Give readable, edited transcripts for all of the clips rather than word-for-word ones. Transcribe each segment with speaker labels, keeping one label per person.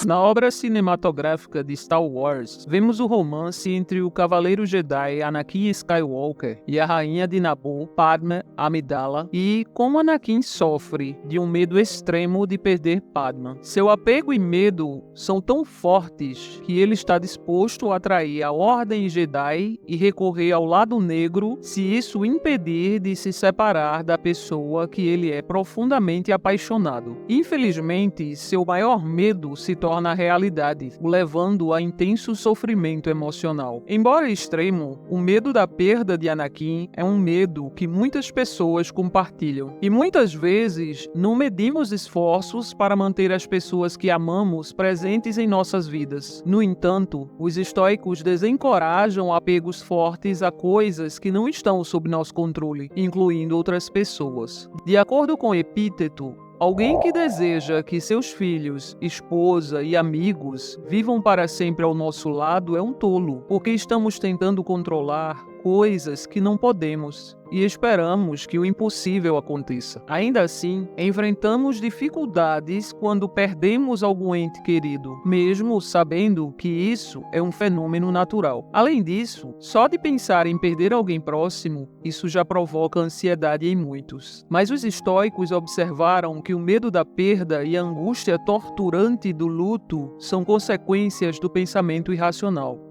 Speaker 1: Na obra cinematográfica de Star Wars, vemos o romance entre o Cavaleiro Jedi Anakin Skywalker e a Rainha de Naboo, Padmé Amidala, e como Anakin sofre de um medo extremo de perder Padmé. Seu apego e medo são tão fortes que ele está disposto a trair a Ordem Jedi e recorrer ao lado negro se isso o impedir de se separar da pessoa que ele é profundamente apaixonado. Infelizmente, seu maior medo se torna realidade, o levando a intenso sofrimento emocional. Embora extremo, o medo da perda de Anakin é um medo que muitas pessoas compartilham. E muitas vezes não medimos esforços para manter as pessoas que amamos presentes em nossas vidas. No entanto, os estoicos desencorajam apegos fortes a coisas que não estão sob nosso controle, incluindo outras pessoas. De acordo com Epíteto, alguém que deseja que seus filhos, esposa e amigos vivam para sempre ao nosso lado é um tolo, porque estamos tentando controlar coisas que não podemos e esperamos que o impossível aconteça. Ainda assim, enfrentamos dificuldades quando perdemos algum ente querido, mesmo sabendo que isso é um fenômeno natural. Além disso, só de pensar em perder alguém próximo, isso já provoca ansiedade em muitos. Mas os estoicos observaram que o medo da perda e a angústia torturante do luto são consequências do pensamento irracional.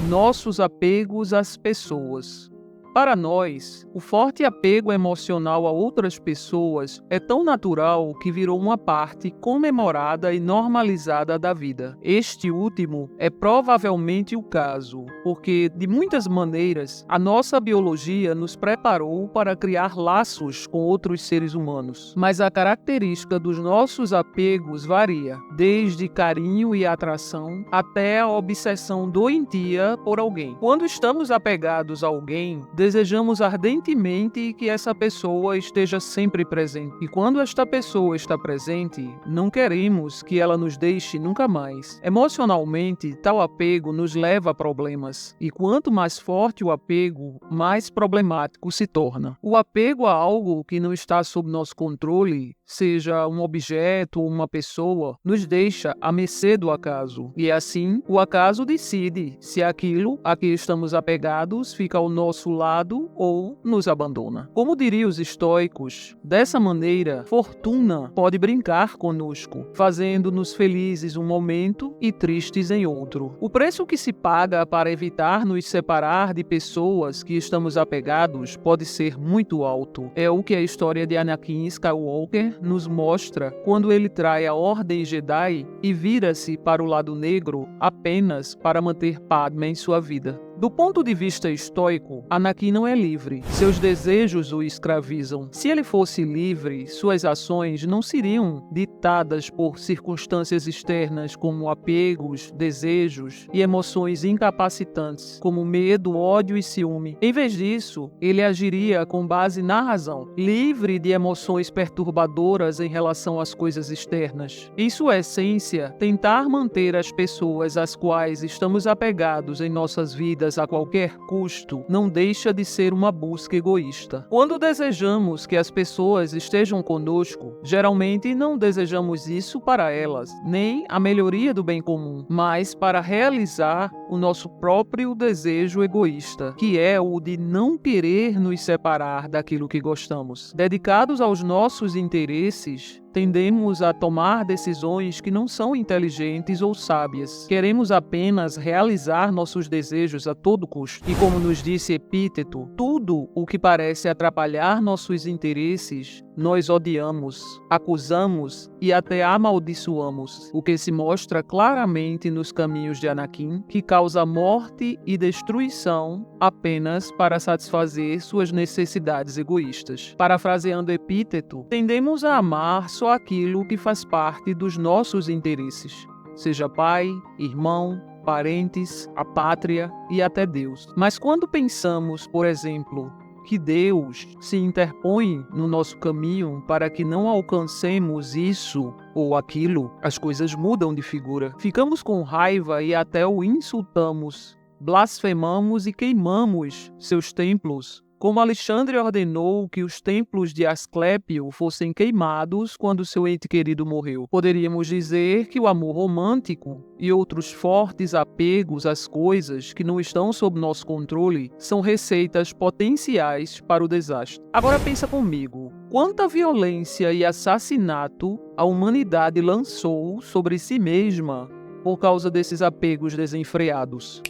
Speaker 1: Nossos apegos às pessoas. Para nós, o forte apego emocional a outras pessoas é tão natural que virou uma parte comemorada e normalizada da vida. Este último é provavelmente o caso, porque, de muitas maneiras, a nossa biologia nos preparou para criar laços com outros seres humanos. Mas a característica dos nossos apegos varia, desde carinho e atração até a obsessão doentia por alguém. Quando estamos apegados a alguém, desejamos ardentemente que essa pessoa esteja sempre presente. E quando esta pessoa está presente, não queremos que ela nos deixe nunca mais. Emocionalmente, tal apego nos leva a problemas. E quanto mais forte o apego, mais problemático se torna. O apego a algo que não está sob nosso controle, seja um objeto ou uma pessoa, nos deixa à mercê do acaso. E assim, o acaso decide se aquilo a que estamos apegados fica ao nosso lado ou nos abandona. Como diriam os estoicos, dessa maneira, fortuna pode brincar conosco, fazendo-nos felizes um momento e tristes em outro. O preço que se paga para evitar nos separar de pessoas que estamos apegados pode ser muito alto. É o que a história de Anakin Skywalker nos mostra quando ele trai a Ordem Jedi e vira-se para o lado negro apenas para manter Padmé em sua vida. Do ponto de vista estoico, Anakin não é livre. Seus desejos o escravizam. Se ele fosse livre, suas ações não seriam ditadas por circunstâncias externas como apegos, desejos e emoções incapacitantes, como medo, ódio e ciúme. Em vez disso, ele agiria com base na razão, livre de emoções perturbadoras em relação às coisas externas. Em sua essência, tentar manter as pessoas às quais estamos apegados em nossas vidas a qualquer custo não deixa de ser uma busca egoísta. Quando desejamos que as pessoas estejam conosco, geralmente não desejamos isso para elas, nem a melhoria do bem comum, mas para realizar o nosso próprio desejo egoísta, que é o de não querer nos separar daquilo que gostamos. Dedicados aos nossos interesses, tendemos a tomar decisões que não são inteligentes ou sábias. Queremos apenas realizar nossos desejos a todo custo. E como nos disse Epíteto, tudo o que parece atrapalhar nossos interesses, nós odiamos, acusamos e até amaldiçoamos, o que se mostra claramente nos caminhos de Anakin, que causa morte e destruição apenas para satisfazer suas necessidades egoístas. Parafraseando Epíteto, tendemos a amar só aquilo que faz parte dos nossos interesses, seja pai, irmão, parentes, a pátria e até Deus. Mas quando pensamos, por exemplo, que Deus se interpõe no nosso caminho para que não alcancemos isso ou aquilo, as coisas mudam de figura. Ficamos com raiva e até o insultamos, blasfemamos e queimamos seus templos Como Alexandre ordenou que os templos de Asclépio fossem queimados quando seu ente querido morreu. Poderíamos dizer que o amor romântico e outros fortes apegos às coisas que não estão sob nosso controle são receitas potenciais para o desastre. Agora pensa comigo, quanta violência e assassinato a humanidade lançou sobre si mesma por causa desses apegos desenfreados.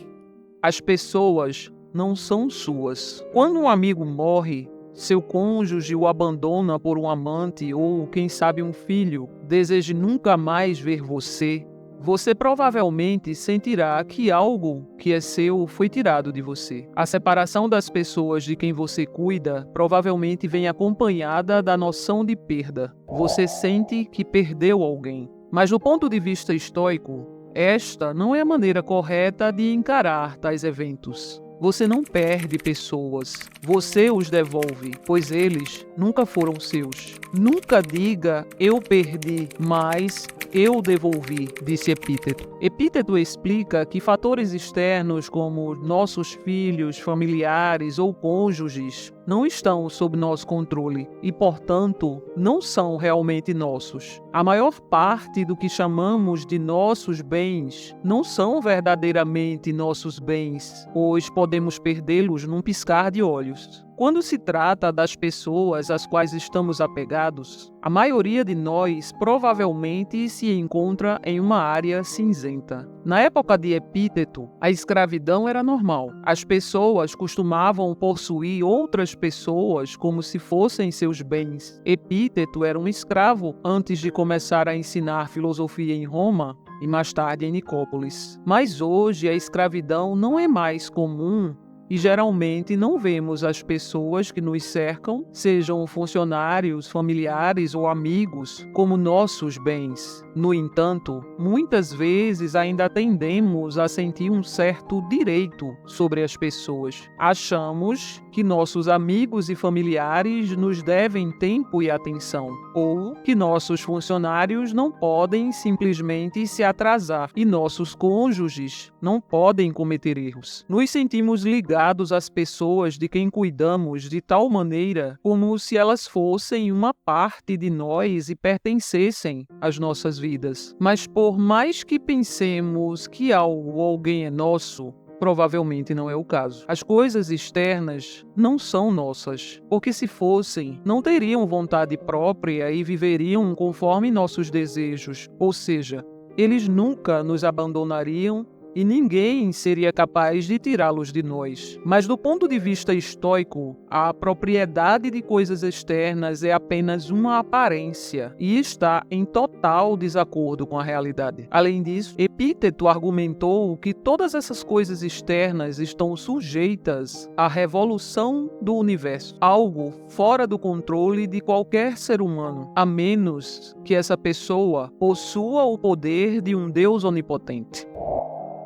Speaker 1: As pessoas não são suas. Quando um amigo morre, seu cônjuge o abandona por um amante ou, quem sabe, um filho, deseje nunca mais ver você, você provavelmente sentirá que algo que é seu foi tirado de você. A separação das pessoas de quem você cuida provavelmente vem acompanhada da noção de perda. Você sente que perdeu alguém. Mas do ponto de vista estoico, esta não é a maneira correta de encarar tais eventos. Você não perde pessoas, você os devolve, pois eles nunca foram seus. Nunca diga, eu perdi, mas eu devolvi, disse Epíteto. Epíteto explica que fatores externos como nossos filhos, familiares ou cônjuges não estão sob nosso controle e, portanto, não são realmente nossos. A maior parte do que chamamos de nossos bens não são verdadeiramente nossos bens, pois podemos perdê-los num piscar de olhos. Quando se trata das pessoas às quais estamos apegados, a maioria de nós provavelmente se encontra em uma área cinzenta. Na época de Epíteto, a escravidão era normal. As pessoas costumavam possuir outras pessoas como se fossem seus bens. Epíteto era um escravo antes de começar a ensinar filosofia em Roma e mais tarde em Nicópolis. Mas hoje a escravidão não é mais comum e geralmente não vemos as pessoas que nos cercam, sejam funcionários, familiares ou amigos, como nossos bens. No entanto, muitas vezes ainda tendemos a sentir um certo direito sobre as pessoas. Achamos que nossos amigos e familiares nos devem tempo e atenção, ou que nossos funcionários não podem simplesmente se atrasar e nossos cônjuges não podem cometer erros. Nos sentimos ligados às pessoas de quem cuidamos de tal maneira como se elas fossem uma parte de nós e pertencessem às nossas vidas. Mas por mais que pensemos que algo ou alguém é nosso, provavelmente não é o caso. As coisas externas não são nossas, porque se fossem, não teriam vontade própria e viveriam conforme nossos desejos, ou seja, eles nunca nos abandonariam e ninguém seria capaz de tirá-los de nós. Mas do ponto de vista estoico, a propriedade de coisas externas é apenas uma aparência e está em total desacordo com a realidade. Além disso, Epíteto argumentou que todas essas coisas externas estão sujeitas à revolução do universo, algo fora do controle de qualquer ser humano, a menos que essa pessoa possua o poder de um Deus onipotente.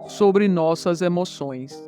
Speaker 1: Sobre nossas emoções.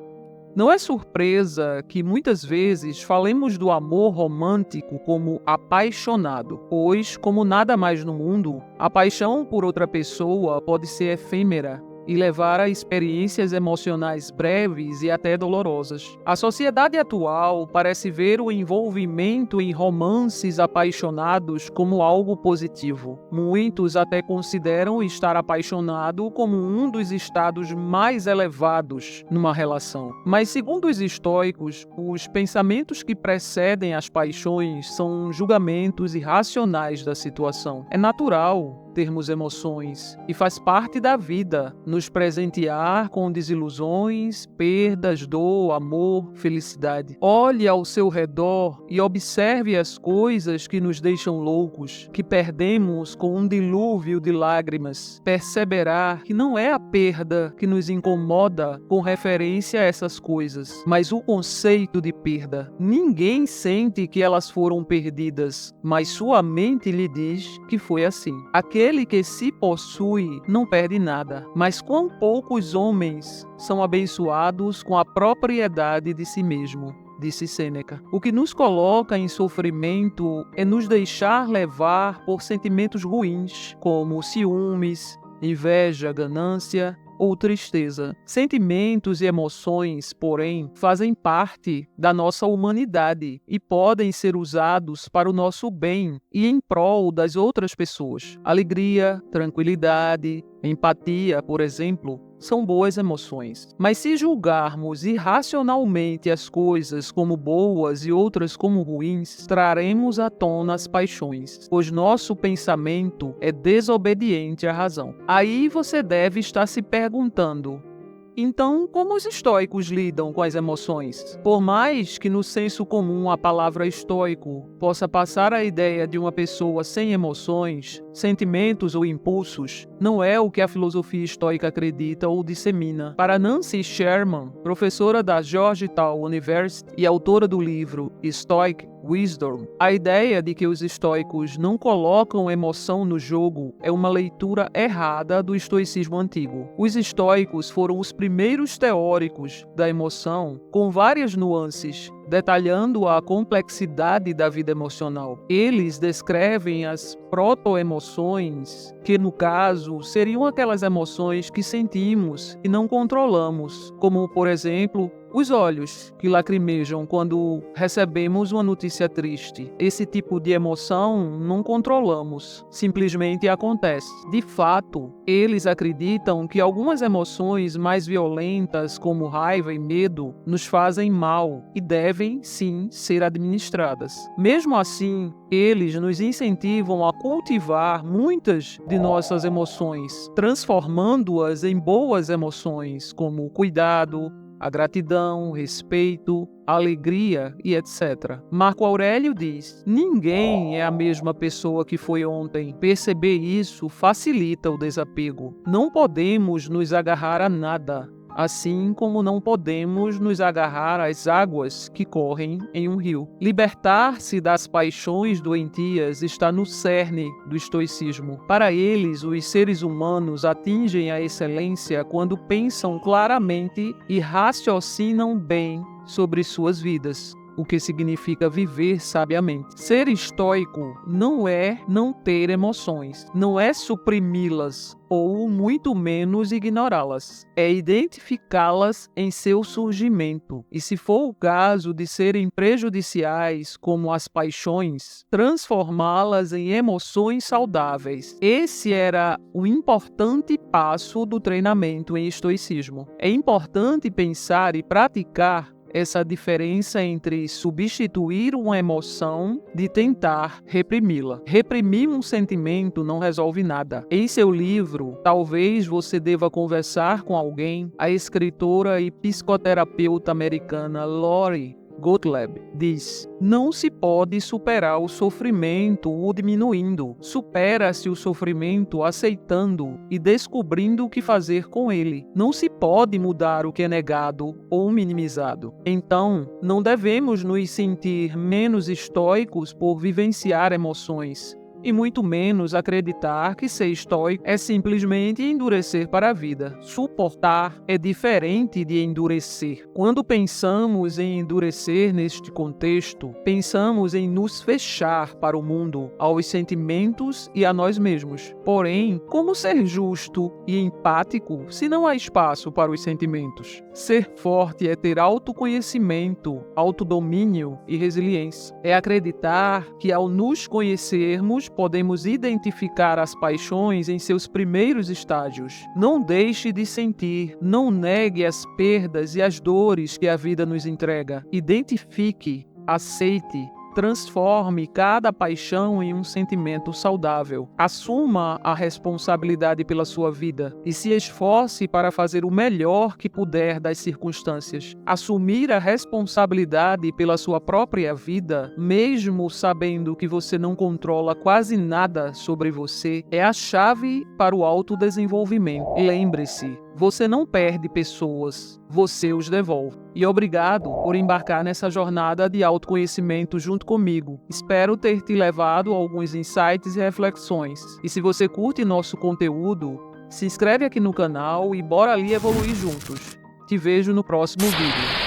Speaker 1: Não é surpresa que muitas vezes falemos do amor romântico como apaixonado, pois, como nada mais no mundo, a paixão por outra pessoa pode ser efêmera e levar a experiências emocionais breves e até dolorosas. A sociedade atual parece ver o envolvimento em romances apaixonados como algo positivo. Muitos até consideram estar apaixonado como um dos estados mais elevados numa relação. Mas, segundo os estoicos, os pensamentos que precedem as paixões são julgamentos irracionais da situação. É natural termos emoções e faz parte da vida nos presentear com desilusões, perdas, dor, amor, felicidade. Olhe ao seu redor e observe as coisas que nos deixam loucos, que perdemos com um dilúvio de lágrimas. Perceberá que não é a perda que nos incomoda com referência a essas coisas, mas o conceito de perda. Ninguém sente que elas foram perdidas, mas sua mente lhe diz que foi assim. Aquele que se possui não perde nada, mas quão poucos homens são abençoados com a propriedade de si mesmo, disse Sêneca. O que nos coloca em sofrimento é nos deixar levar por sentimentos ruins, como ciúmes, inveja, ganância ou tristeza. Sentimentos e emoções, porém, fazem parte da nossa humanidade e podem ser usados para o nosso bem e em prol das outras pessoas. Alegria, tranquilidade, empatia, por exemplo, são boas emoções. Mas se julgarmos irracionalmente as coisas como boas e outras como ruins, traremos à tona as paixões, pois nosso pensamento é desobediente à razão. Aí você deve estar se perguntando: então, como os estoicos lidam com as emoções? Por mais que no senso comum a palavra estoico possa passar a ideia de uma pessoa sem emoções, sentimentos ou impulsos, não é o que a filosofia estoica acredita ou dissemina. Para Nancy Sherman, professora da Georgetown University e autora do livro Stoic Wisdom, a ideia de que os estoicos não colocam emoção no jogo é uma leitura errada do estoicismo antigo. Os estoicos foram os primeiros teóricos da emoção, com várias nuances, detalhando a complexidade da vida emocional. Eles descrevem as proto-emoções, que no caso seriam aquelas emoções que sentimos e não controlamos, como, por exemplo, os olhos que lacrimejam quando recebemos uma notícia triste. Esse tipo de emoção não controlamos, simplesmente acontece. De fato, eles acreditam que algumas emoções mais violentas, como raiva e medo, nos fazem mal e devem, sim, ser administradas. Mesmo assim, eles nos incentivam a cultivar muitas de nossas emoções, transformando-as em boas emoções, como o cuidado, a gratidão, o respeito, a alegria e etc. Marco Aurélio diz: ninguém é a mesma pessoa que foi ontem. Perceber isso facilita o desapego. Não podemos nos agarrar a nada, assim como não podemos nos agarrar às águas que correm em um rio. Libertar-se das paixões doentias está no cerne do estoicismo. Para eles, os seres humanos atingem a excelência quando pensam claramente e raciocinam bem sobre suas vidas, o que significa viver sabiamente. Ser estoico não é não ter emoções, não é suprimi-las ou muito menos ignorá-las. É identificá-las em seu surgimento e, se for o caso de serem prejudiciais, como as paixões, transformá-las em emoções saudáveis. Esse era o importante passo do treinamento em estoicismo. É importante pensar e praticar essa diferença entre substituir uma emoção de tentar reprimi-la. Reprimir um sentimento não resolve nada. Em seu livro, Talvez Você Deva Conversar com Alguém, a escritora e psicoterapeuta americana Lori Gottlieb diz: não se pode superar o sofrimento o diminuindo. Supera-se o sofrimento aceitando e descobrindo o que fazer com ele. Não se pode mudar o que é negado ou minimizado. Então, não devemos nos sentir menos estoicos por vivenciar emoções, e muito menos acreditar que ser estoico é simplesmente endurecer para a vida. Suportar é diferente de endurecer. Quando pensamos em endurecer neste contexto, pensamos em nos fechar para o mundo, aos sentimentos e a nós mesmos. Porém, como ser justo e empático se não há espaço para os sentimentos? Ser forte é ter autoconhecimento, autodomínio e resiliência. É acreditar que ao nos conhecermos, podemos identificar as paixões em seus primeiros estágios. Não deixe de sentir, não negue as perdas e as dores que a vida nos entrega. Identifique, aceite, transforme cada paixão em um sentimento saudável. Assuma a responsabilidade pela sua vida e se esforce para fazer o melhor que puder das circunstâncias. Assumir a responsabilidade pela sua própria vida, mesmo sabendo que você não controla quase nada sobre você, é a chave para o autodesenvolvimento. Lembre-se, você não perde pessoas, você os devolve. E obrigado por embarcar nessa jornada de autoconhecimento junto comigo. Espero ter te levado a alguns insights e reflexões. E se você curte nosso conteúdo, se inscreve aqui no canal e bora ali evoluir juntos. Te vejo no próximo vídeo.